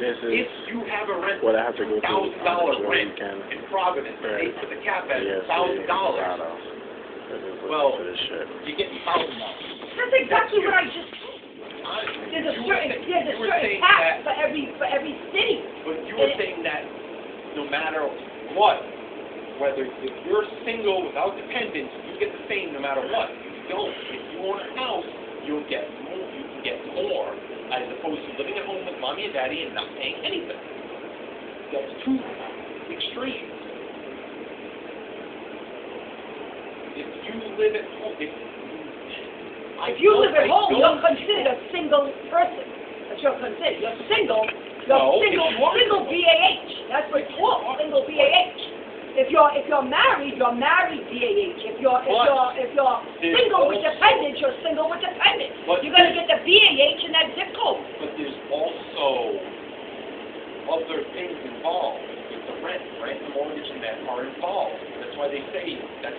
This is if you have a rent what I have to go through $1,000 on rent the weekend. in Providence, Right. they put the cap at Yes, $1,000. Well, for this shit. you get $1,000. That's exactly what I just told you. There's a certain tax for every city. But you were saying that no matter what, whether if you're single without dependents, you get the same no matter what. If you don't, if you own a house, you'll get more. You can get more as opposed to living at home with mommy and daddy and not paying anything. That's too extreme. If you live at home, if you live at home, you're considered a single person. That's what you're considered. You're single. Single BAH. That's what it's called. Single BAH. If you're married BAH. If you're single with dependents, you're single with dependents. You're gonna get the BAH in that zip code. But there's also other things involved. With the rent, and the mortgage, and that are involved. That's why they hint, and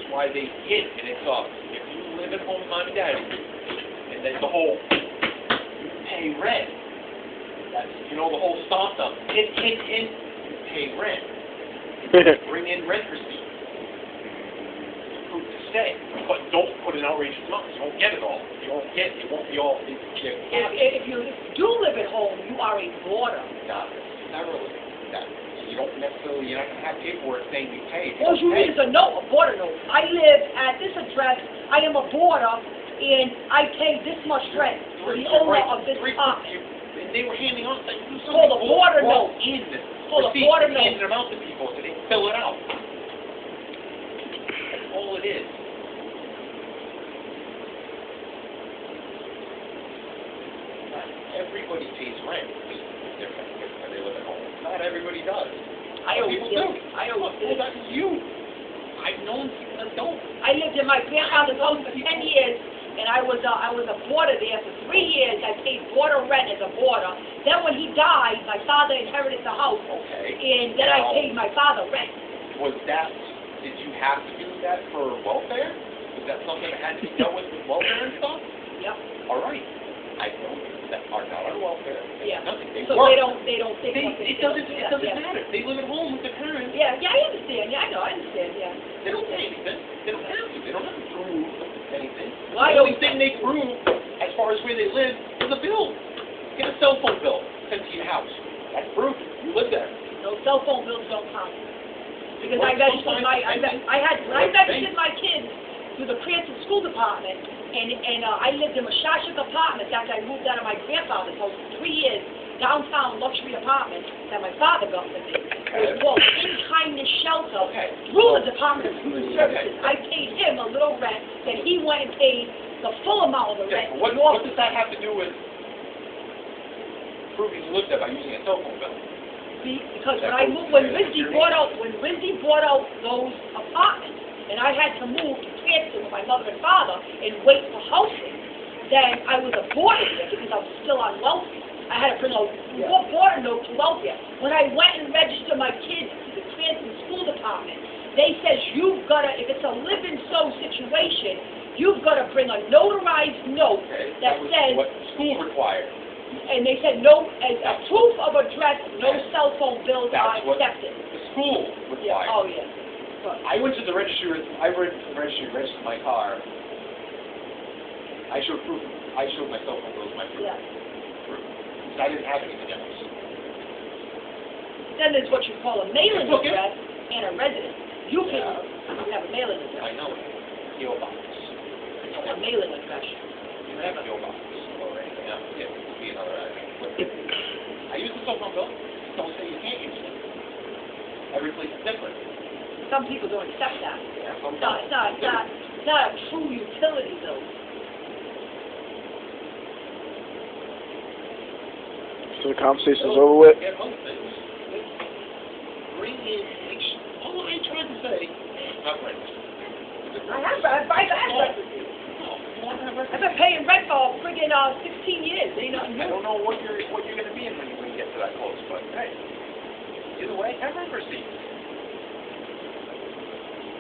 it's if you live at home with mom and daddy, and then the whole you pay rent. That's the whole stop them. Hint, you pay rent. Bring in rent receipts. Proof to stay. But don't put an outrageous amount. You won't get it all. You won't get it. It won't be all. If you do live at home, you are a boarder. Not necessarily. You don't necessarily, you're not going to have paperwork saying you pay. All you need is a note, a boarder note. I live at this address, I am a boarder, and I pay this much rent to the owner of this apartment. They were handing out, like, it's called a boarder note. It's called a boarder note. Handing them out to people so they can fill it out. That's all it is. Not everybody pays rent. When they live at home. Not everybody does. People do. That's you. I've known people that don't. I lived in my grandfather's house for 10 years, and I was a boarder there for 3 years. I paid boarder rent as a boarder. Then when he died, my father inherited the house, and then I paid my father rent. Did you have to do that for welfare? Was that something that had to be dealt with welfare and stuff? Yep. All right. I know that are not on welfare. Yeah. Nothing. So work. they don't think it doesn't matter. They live at home with their parents. Yeah, I understand. Yeah, I know, I understand. Yeah. They don't pay anything. They don't have to. They don't have to prove anything. Well, the only thing they prove, as far as where they live, is a bill. Get a cell phone bill sent to your house. That's proof. You live there. No, cell phone bills don't count. Because I registered my kids to the Cranston School Department, and I lived in Mashashik apartments after I moved out of my grandfather's house for 3 years, downtown luxury apartment that my father got for me. It was called In-Kindness Shelter through the Department of Human Services. I paid him a little rent, then he went and paid the full amount of the rent. What does that have to do with proving you lived there by using a cell phone bill? Because when Rizzy bought out those apartments, and I had to move to Cranston with my mother and father and wait for housing, then I was aborted there because I was still on welfare. I had to bring a boarder note to welfare. When I went and registered my kids to the Cranston School Department, they said you've got to, if it's a live-and-sew situation, you've got to bring a notarized note that says what school required. And they said no, as a proof of address, no cell phone bills are accepted. The school required. Yeah. Oh yeah. I went to the registry. I went to the registry, registered my car. I showed proof. I showed my cell phone bills, my proof. Yeah. Because I didn't have anything else. Then there's what you call a mailing address and a residence. You can have a mailing address. I know it. P.O. box. A mailing address. You have a P.O. box or anything else. Yeah, it could be another address. I use the cell phone bill. Don't say you can't use it. Every place is different. Some people don't accept that. Yeah, it's not a true utility bill. So the conversation's over with? Yeah, most things. Bring in, all I'm trying to say, not rent. I've been paying rent for friggin' 16 years. Ain't nothing new. I don't know what you're going to be in when you get to that close, but hey, either way, have rent receipts.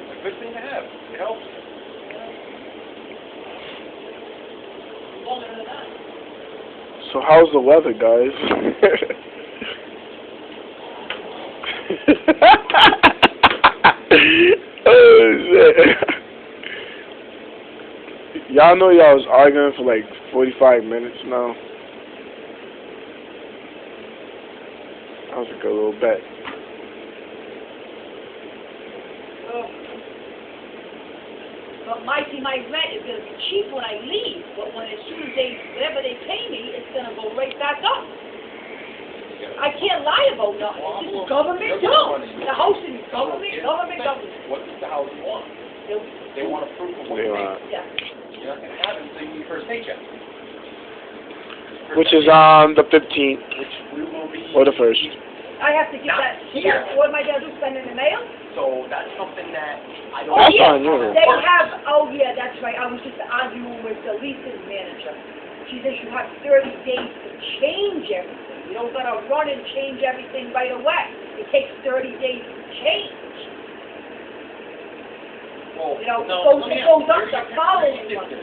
It's a good thing to have. It helps. Longer than that. So how's the weather, guys? Oh shit. Y'all know y'all was arguing for like 45 minutes now. That was a good little bet. But my rent is going to be cheap when I leave, but when as soon as whatever they pay me, it's going to go right back up. I can't lie about nothing. This is government done. The house is government. What does the house want? They want a proof of what They you want. make. Yeah. You're not going to have it until you get your first paycheck. Which is on the 15th Which we will be. or the 1st. I have to get that. Here. What am I going to do, send it in the mail? So that's something that I don't. Oh, That's yeah, on you. they have, yeah, that's right. I was just arguing with the leasing manager. She says you have 30 days to change everything. You don't got to run and change everything right away. It takes 30 days to change. Well, You know, no, it goes up the following Where month.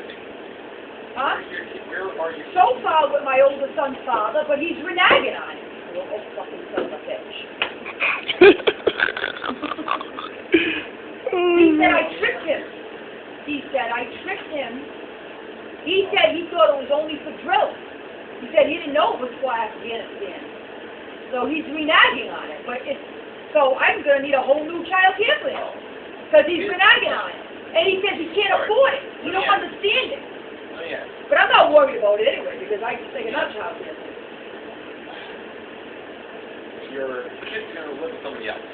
Huh? are you? So far with my older son's father, but he's reneging on it. Oh, fucking son of a bitch. He said I tricked him. He said I tricked him. He said he thought it was only for drills. He said he didn't know it was for Afghanistan. So he's reneging on it. But so I'm going to need a whole new child care plan. Because he's reneging on it. And he says he can't afford it. He don't understand it. Oh, yeah. But I'm not worried about it anyway, because I can take another child care plan. Your kid's going to live with somebody else.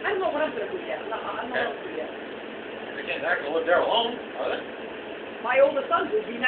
I don't know what I'm going to do yet. I'm not going to do yet. Again, they're not going to live there alone, are they? My older son will be 19.